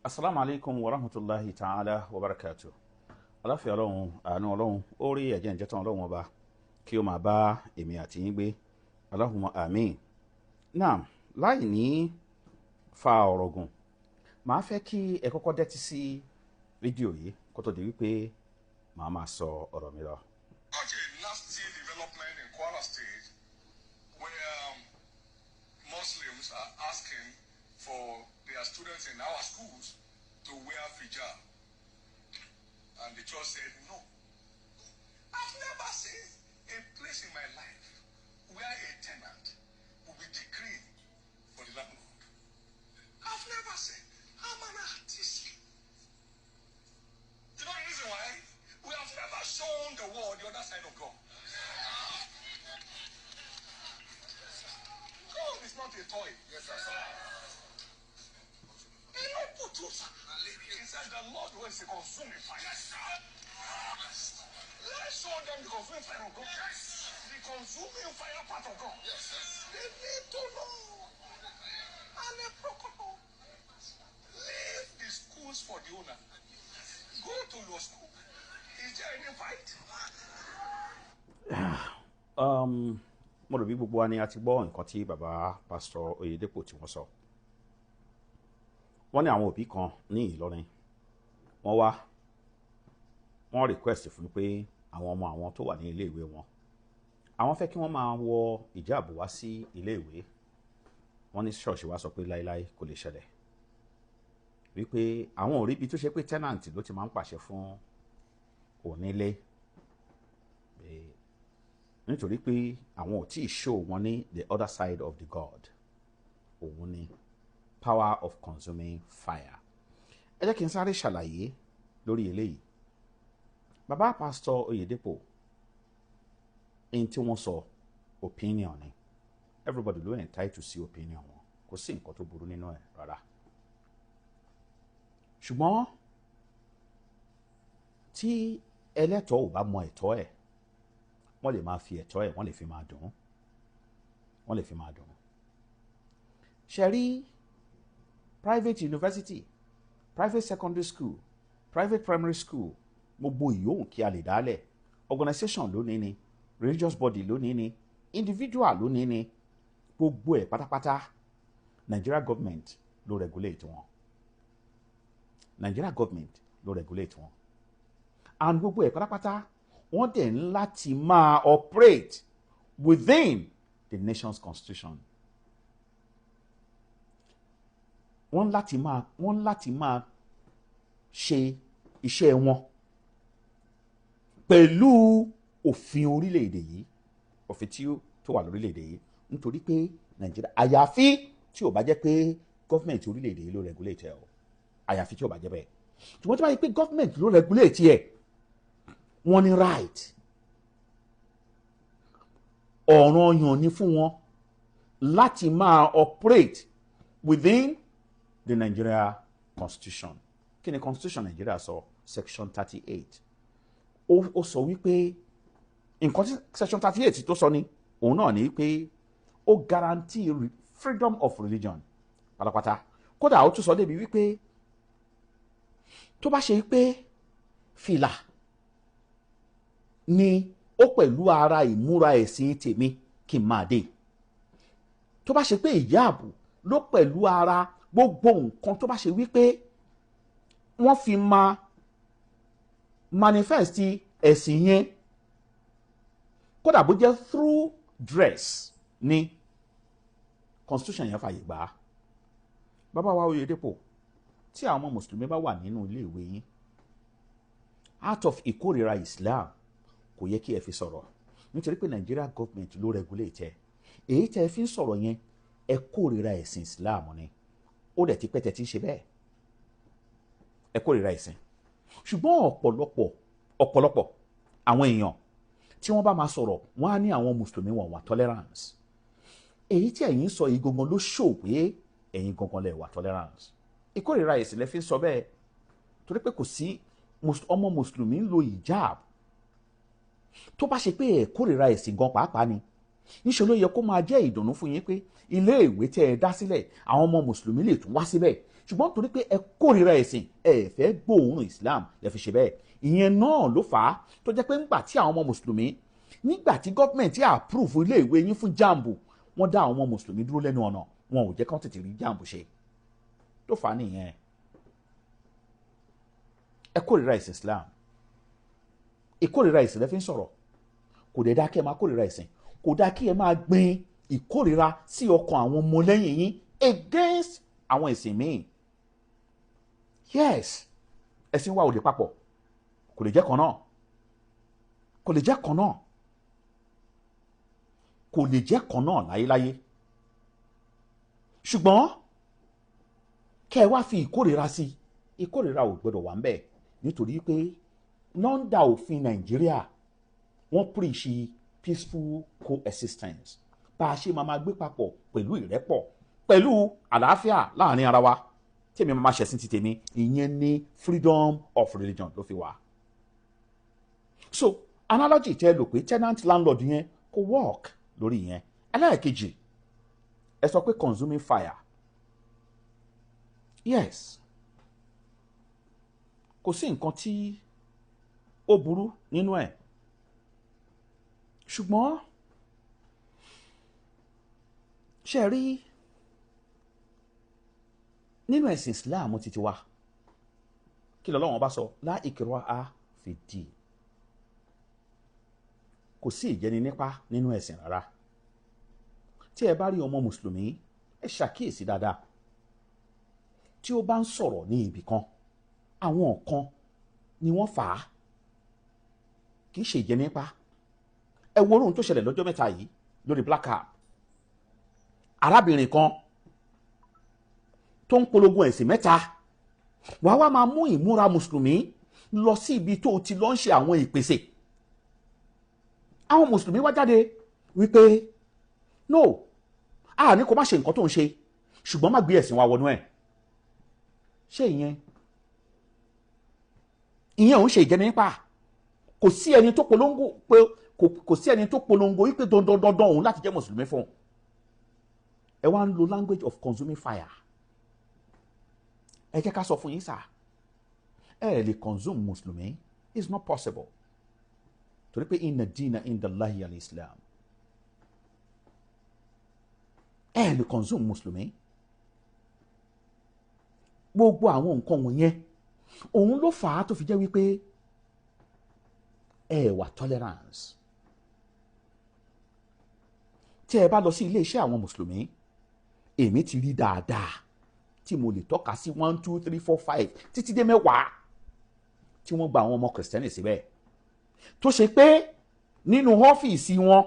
Assalamu alaikum wa rahmatullahi ta'ala wa barakatuh. Aláfíà Ọlọ́run, àánú Ọlọ́run, orí ẹ̀jẹ̀ ìjẹ́tàn Ọlọ́run ọba kí ó máa bá èmi àti yín gbé. Allahumma àmín. Náà, láì ní fa ọ̀rọ̀ gùn, màá fẹ́ kí ẹ kọ́kọ́ dẹ́tí sí fídíò yìí kó tó di wípé màá máa sọ ọ̀rọ̀ mi lọ. Such a nasty development in Kwara State where Muslims are asking for their students in our schools to wear hijab. And the church said no. I've never seen a place in my life where a tenant will be decreed for the landlord. I've never seen. I'm an artist. You know the reason why? We have never shown the world the other side of God. God is not a toy. Yes, sir. He said the Lord was a consuming fire. Yes, sir. Let's show them the consuming fire of God. Yes. The consuming fire part of God. Yes, sir. They need to know. And a protocol. Leave the schools for the owner. Go to your school. Is there any fight? Mo rò bí gbogbo wa ni a ti gbọ́ nǹkan tí bàbá pásítọ̀ Oyedepo tí wọ́n sọ. Wọ́n ní àwọn òbí kan ní Ìlọrin wọ́n wá wọ́n request fún pé àwọn ọmọ àwọn tó wà ní ilé ìwé wọn àwọn fẹ́ kí wọ́n máa wọ hijab wá sí ilé ìwé. Wọ́n ní ṣọ́ọ̀ṣì wá sọ pé láíláí kò lè ṣẹlẹ̀ wípé àwọn ò rí ibi tó ṣe pé tenant ló ti máa ń pàṣẹ fún onílé nítorí pé àwọn ò tíì show wọn ní the other side of the God. Òun ni power of consuming fire. Ẹ jẹ́ kí n sáré ṣàlàyé lórí eléyìí. Bàbá pásítọ̀ Oyedepo ẹni tí wọ́n sọ opinion ni. Everybody ló entitled to see opinion wọn. Kò sí nǹkan tó burú nínú ẹ̀ rárá. Ṣùgbọ́n tí ẹlẹ́tọ̀ọ́ ò bá mọ ẹ̀tọ́ ẹ̀, wọ́n lè máa fi ẹ̀tọ́ ẹ̀ wọ́n lè fi máa dùn. Wọ́n lè fi máa dùn. Ṣé rí private university, private secondary school, private primary school, gbogbo ìyóhùn kí a lè dálẹ̀, organization lónìí ni, religious body lónìí ni, individual lónìí ni, gbogbo ẹ̀ pátápátá Nigeria government ló regulate wọn. Nigeria government ló regulate wọn. And gbogbo ẹ̀ pátápátá wọ́n dẹ̀ ń láti máa operate within the nation's constitution. Wọ́n láti máa ṣe iṣẹ́ wọn pẹ̀lú òfin orílẹ̀-èdè yìí, òfin tí ó wà lórílẹ̀-èdè yìí, nítorí pé Nàìjíríà àyàfi tí ò bá jẹ́ pé gọ́fìmẹ̀ntì orílẹ̀-èdè yìí ló regulate ẹ̀ o, àyàfi tí ò bá jẹ́ bẹ́ẹ̀. Ṣùgbọ́n tí wọ́n bá yẹ pé gọ́fìmẹ̀ntì ló regulate ẹ̀, wọ́n ní right. Ọ̀ranyàn ni fún wọn láti máa operate within the Nigeria constitution. Kí ni constitution Nigeria sọ? Section 38. Ó sọ wípé nǹkan tí section 38 tó sọ ni òun náà ni pé ó guarantee freedom of religion pátápátá. Kódà ó tún sọ débi wípé tó bá ṣe pé fìlà ni ó pẹ̀lú ara ìmúra ẹ̀sìn tèmi kí n máa dé. Tó bá ṣe pé hijab ló pẹ̀lú ara gbogbo nǹkan tó bá ṣe wípé wọ́n fi máa manifest ẹ̀sìn yẹn, kódà bó jẹ́ through dress ni constitution yẹn fàyè gbà á. Bàbá wa Oyedepo, tí àwọn ọmọ mùsùlùmí bá wà nínú ilé ìwé yín out of ìkórìíra Islam, kò yẹ kí ẹ fi sọ̀rọ̀ nítorí pé Nigeria government ló regulate ẹ̀. Èyí tẹ́ ẹ fi ń sọ̀rọ̀ yẹn ẹ kórìíra ẹ̀sìn Islam ni. Ó dẹ̀ ti pẹ́ tẹ́ ti ń ṣe bẹ́ẹ̀. Ẹ kórìíra ẹ̀sìn. Ṣùgbọ́n ọ̀pọ̀lọpọ̀ àwọn èèyàn tí wọ́n bá máa sọ̀rọ̀ wọ́n á ní àwọn mùsùlùmí wọn wà tolerance. Èyí tí ẹ̀yin sọ yìí gangan ló show pé ẹ̀yin gangan lẹ wà tolerance. Ìkórìíra ẹ̀sìn lẹ fi ń sọ bẹ́ẹ̀ torí pé kò sí ọmọ mùsùlùmí ń lo hijab. Tó bá ṣe pé ẹ kórìíra ẹ̀sìn gan pàápàá ni, níṣẹ́ ló yẹ kó máa jẹ́ ìdùnnú fún yín pé ilé ìwé tẹ́ ẹ dá sílẹ̀ àwọn ọmọ mùsùlùmí lè tún wá síbẹ̀ ṣùgbọ́n torí pé ẹ kórìíra ẹ̀sìn ẹ fẹ́ gbóòórùn Islam lẹ fi ṣe bẹ́ẹ̀. Ìyẹn náà ló fà á tó jẹ́ pé ńgbà tí àwọn ọmọ mùsùlùmí nígbà tí gọ́ọ̀mẹ̀ntì àpúrùfù ilé ìwé yín fún jambu wọ́n dá àwọn ọmọ mùsùlùmí dúró lẹ́nu ọ̀nà wọn ò jẹ́ kán tètè rí jambu ṣe tó fà á nìyẹn. Ẹ kórìíra ẹ̀sìn Islam, ìkórìíra ẹ̀sìn lẹ fi ń sọ̀rọ̀, kò dẹ̀ dá kí ẹ máa kórìíra ẹ̀sìn, kò dá kí ẹ máa gbin ìkórìíra sí ọkàn àwọn ọmọlẹ́yìn yín against àwọn ẹ̀sìn míì. Yes, ẹ̀sìn wa ò lè papọ̀, kò lè jẹ́ kan náà, kò lè jẹ́ kan náà, kò lè jẹ́ kan náà láyéláyé. Ṣùgbọ́n kẹ́ ẹ wá fi ìkórìíra sí, ìkórìíra ò gbọdọ̀ wà ń bẹ̀ nítorí pé lọ́ndà òfin Nàìjíríà wọ́n preach peaceful coexistence, bá a ṣe máa gbé papọ̀ pẹ̀lú ìrẹ́pọ̀ pẹ̀lú àlàáfíà láàrin ara wa. Tèmi máa ṣẹ̀sìn ti tèmi, ìyẹn ní freedom of religion ló fi wà. So analogy tẹ́ lò pé tenant landlord yẹn kò work lórí yẹn. Ẹlẹ́ẹ̀kejì ẹ sọ pé consuming fire. Yes, kò sí nǹkan tí ó burú nínú ẹ̀, ṣùgbọ́n ṣe rí nínú ẹ̀sìn Islam títí wa kí l'Ọlọ́run bá sọ la ikraha fid-din, kò sí ìjẹni nípa nínú ẹ̀sìn rárá. Tí ẹ bá rí ọmọ mùsùlùmí ẹ ṣàkíyèsí dáadáa, tí ó bá ń sọ̀rọ̀ ní ibì kan àwọn kan ni wọ́n fà á, kì í ṣe ìjẹni nípa. Ẹ wo ohun tó ṣẹlẹ̀ lọ́jọ́ mẹ́ta yìí lórí Black App. Arábìnrin kan tó ń polongo ẹ̀sìn mẹ́ta wàá wá máa mú ìmúra mùsùlùmí lọ sí ibi tó ti lọ ń ṣe àwọn ìpèsè. Àwọn mùsùlùmí wá jáde wípé no, a ní kó má ṣe nǹkan tó ń ṣe ṣùgbọ́n má gbé ẹ̀sìn wa wọnú ẹ̀. Ṣé ìyẹn ò ń ṣe ìjẹni nípa? Kò sí ẹni tó polongo pé kò sí ẹni tó polongo wípé dandan òun láti jẹ́ mùsùlùmí fún un. Ẹ wá ń lo language of consuming fire. Ẹ jẹ́ ká sọ fún yín sá, ẹ lè consume mùsùlùmí, it's not possible. Torí pé inna dina inda Allahi al-Islam. Ẹ lè consume mùsùlùmí. Gbogbo àwọn nǹkan wọ̀nyẹn òun ló fà á tó fi jẹ́ wípé ẹ wà tolerance. Tí ẹ bá lọ sí ilé iṣẹ́ àwọn mùsùlùmí, èmi ti rí dáadáa tí mo lè tọ́ka sí 1 2 3 4 5 títí dé 10 tí wọ́n gba àwọn ọmọ kìrìsìtẹ́nì síbẹ̀, tó ṣe pé nínú ọ́fíìsì wọn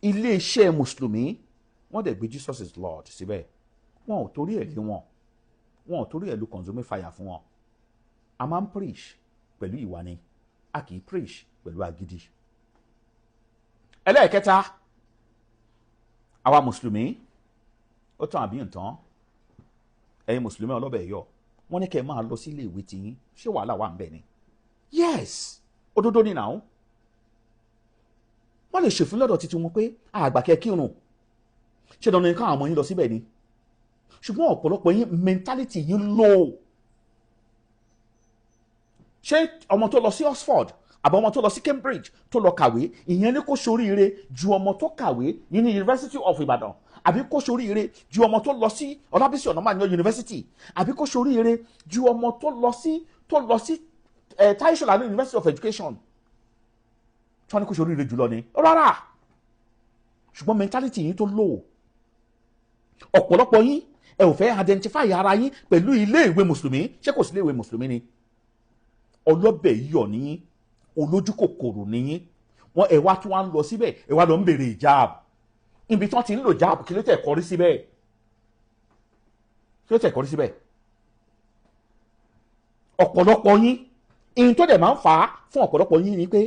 ilé iṣẹ́ mùsùlùmí wọ́n dẹ̀ gbé Jesus is Lord síbẹ̀. Wọn ò torí ẹ̀ lé wọn ò torí ẹ̀ lu consuming fire fún wọn. A máa ń preach pẹ̀lú ìwà ni, a kì í preach pẹ̀lú agídí. Ẹlẹ́ẹ̀kẹta, àwa mùsùlùmí ó tán àbí ǹtán, ẹ̀yin mùsùlùmí ọlọ́bẹ̀ yọ wọ́n ní kẹ́ máa lọ sí ilé ìwé tiyín, ṣé wàhálà wà ń bẹ̀ ni? Yes, òdodo ni náà. Wọ́n lè ṣèfún lọ́dọ̀ títí wọn pé àgbà kẹ́ kírun, ṣé dandan ni káwọn ọmọ yín lọ síbẹ̀ ni? Ṣùgbọ́n ọ̀pọ̀lọpọ̀ yín mentality yín low. Ṣé ọmọ tó lọ sí Oxford àbọ̀ ọmọ tó lọ sí Cambridge tó lọ kàwé ìyẹn ní kó ṣoríire ju ọmọ tó kàwé ní University of Ibadan, àbí kó ṣoríire ju ọmọ tó lọ sí Ọlábísí Ọ̀nàmàníyàn University, àbí kó ṣoríire ju ọmọ tó lọ sí Táíṣọ̀lá University of Education tí wọ́n ní kó ṣoríire jùlọ ni? Rárá. Ṣùgbọ́n mentality yín tó low. Ọ̀pọ̀lọpọ̀ yín ẹ ò fẹ́ identify ara yín pẹ̀lú ilé ìwé mùsùlùmí. Ṣé kò sí ilé ìwé mùsùlùmí ni? Ọlọ́bẹ̀ yíyọ̀ níyín, olójú kòkòrò níyín. Wọ́n ẹ wá tún wá ń lọ síbẹ̀, ẹ wá lọ ń bèrè hijab. Ibi tí wọ́n ti ń lò hijab kí ló tẹ̀ kọrí síbẹ̀? Kí ló tẹ̀ kọrí síbẹ̀? Ọ̀pọ̀lọpọ̀ yín, ìyìn tó dẹ̀ máa ń fà á fún ọ̀pọ̀lọpọ̀ yín ni pé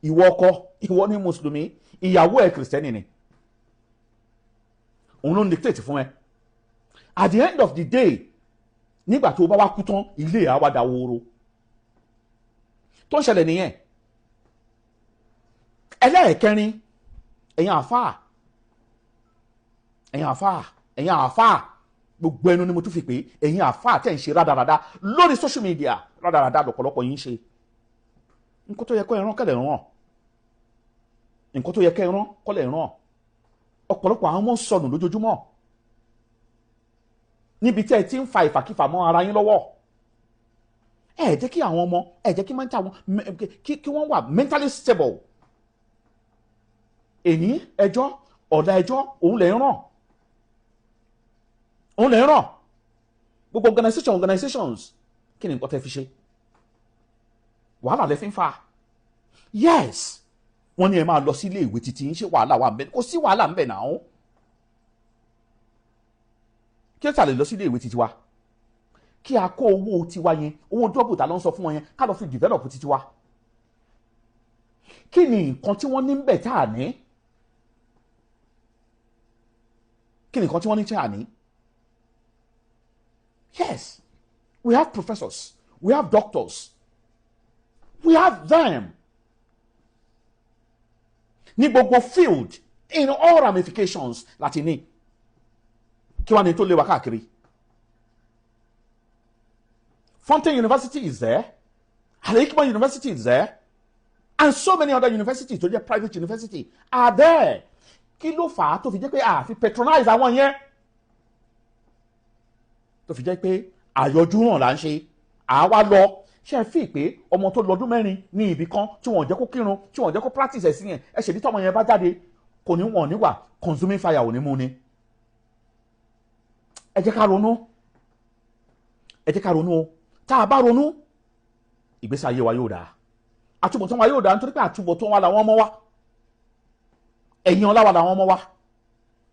ìwọ ọkọ, ìwọ ní mùsùlùmí, ìyàwó ẹ̀ kìrìsìtẹ́nì ni. Òun ló ń dictate fún ẹ. At the end of the day, nígbà tó bá wá kú tán, ilé àwa dàwòrò. Tó ń ṣẹlẹ̀ nìyẹn. Ẹlẹ́ẹ̀kẹrin, ẹ̀yin àfáà, gbogbo ẹnu ni mo tún fi pé ẹ̀yin àfáà tẹ̀ ń ṣe rádaràda lórí social media rádaràda lọ́pọ̀lọpọ̀ yín ṣe. Nǹkan tó yẹ kó ẹran kẹ́lẹ̀ ràn, nǹkan tó yẹ kẹ́ ẹran kọ́lẹ̀ ràn. Ọ̀pọ̀lọpọ̀ àwọn ọmọ sọnù lójoojúmọ́ níbi tí ẹ ti ń fa ìfàkífà mọ́ ara yín lọ́wọ́. Ẹ jẹ́ kí àwọn ọmọ, ẹ jẹ́ kí mental wọn kí wọ́n wà mentally stable. Èní ẹjọ́ ọ̀la ẹjọ́ òun lè ràn, òun lè ràn. Gbogbo organizations kí ni nǹkan tẹ́ fi ṣe? Wàhálà lẹ fi ń fa. Yes, wọ́n ní ẹ máa lọ sí ilé ìwé títí ń ṣe wàhálà wà ń bẹ, kò sí wàhálà ń bẹ náà. Kí ẹ tà lè lọ sí ilé ìwé títí wa, kí a kó owó tiwa yẹn, owó dọ́bù ta ló ń sọ fún wọn yẹn, ká lọ fi develop títí wa. Kí ni nǹkan tí wọ́n ní ń bẹ tá à ní? Kí ni nǹkan tí wọ́n ní tí à ní? Yes, we have professors, we have doctors, we have them. Ní gbogbo field, in all ramifications láti ní. Kí wá ní tó lé wa káàkiri? Fountain University is there, Al-Hikmah University is there, and so many other universities tó jẹ́ private university are there. Kí ló fà á tó fi jẹ́ pé a fi patronize àwọn yẹn? Tó fi jẹ́ pé àyọjú hàn là ń ṣe, àwa lọ. Ṣé ẹ fi pé ọmọ tó lọ́dún mẹ́rin ní ibì kan tí wọ́n jẹ́ kó kírun, tí wọ́n jẹ́ kó practice ẹ̀sìn yẹn, ẹ ṣèdí tọ́mọ yẹn bá jáde kò ní wọ̀n níwà consuming fire ò ní mú ni. Ẹ jẹ́ ká ronú, ẹ jẹ́ ká ronú o. Tá a bá ronú, ìgbésí ayé wa yóò dáa, àtúbọ̀tán wa yóò dáa, nítorí pé àtúbọ̀tán wa làwọn ọmọ wa, ẹ̀yìn ọlá wa làwọn ọmọ wa.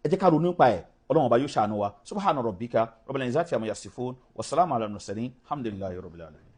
Ẹ jẹ́ ká ronú nípa ẹ̀. Ọlọ́run ọba yóò ṣàánú wa. Subhana rabbika rabbil izzati amma yasifun wa salamun ala al-mursalin alhamdulillahi rabbil alamin.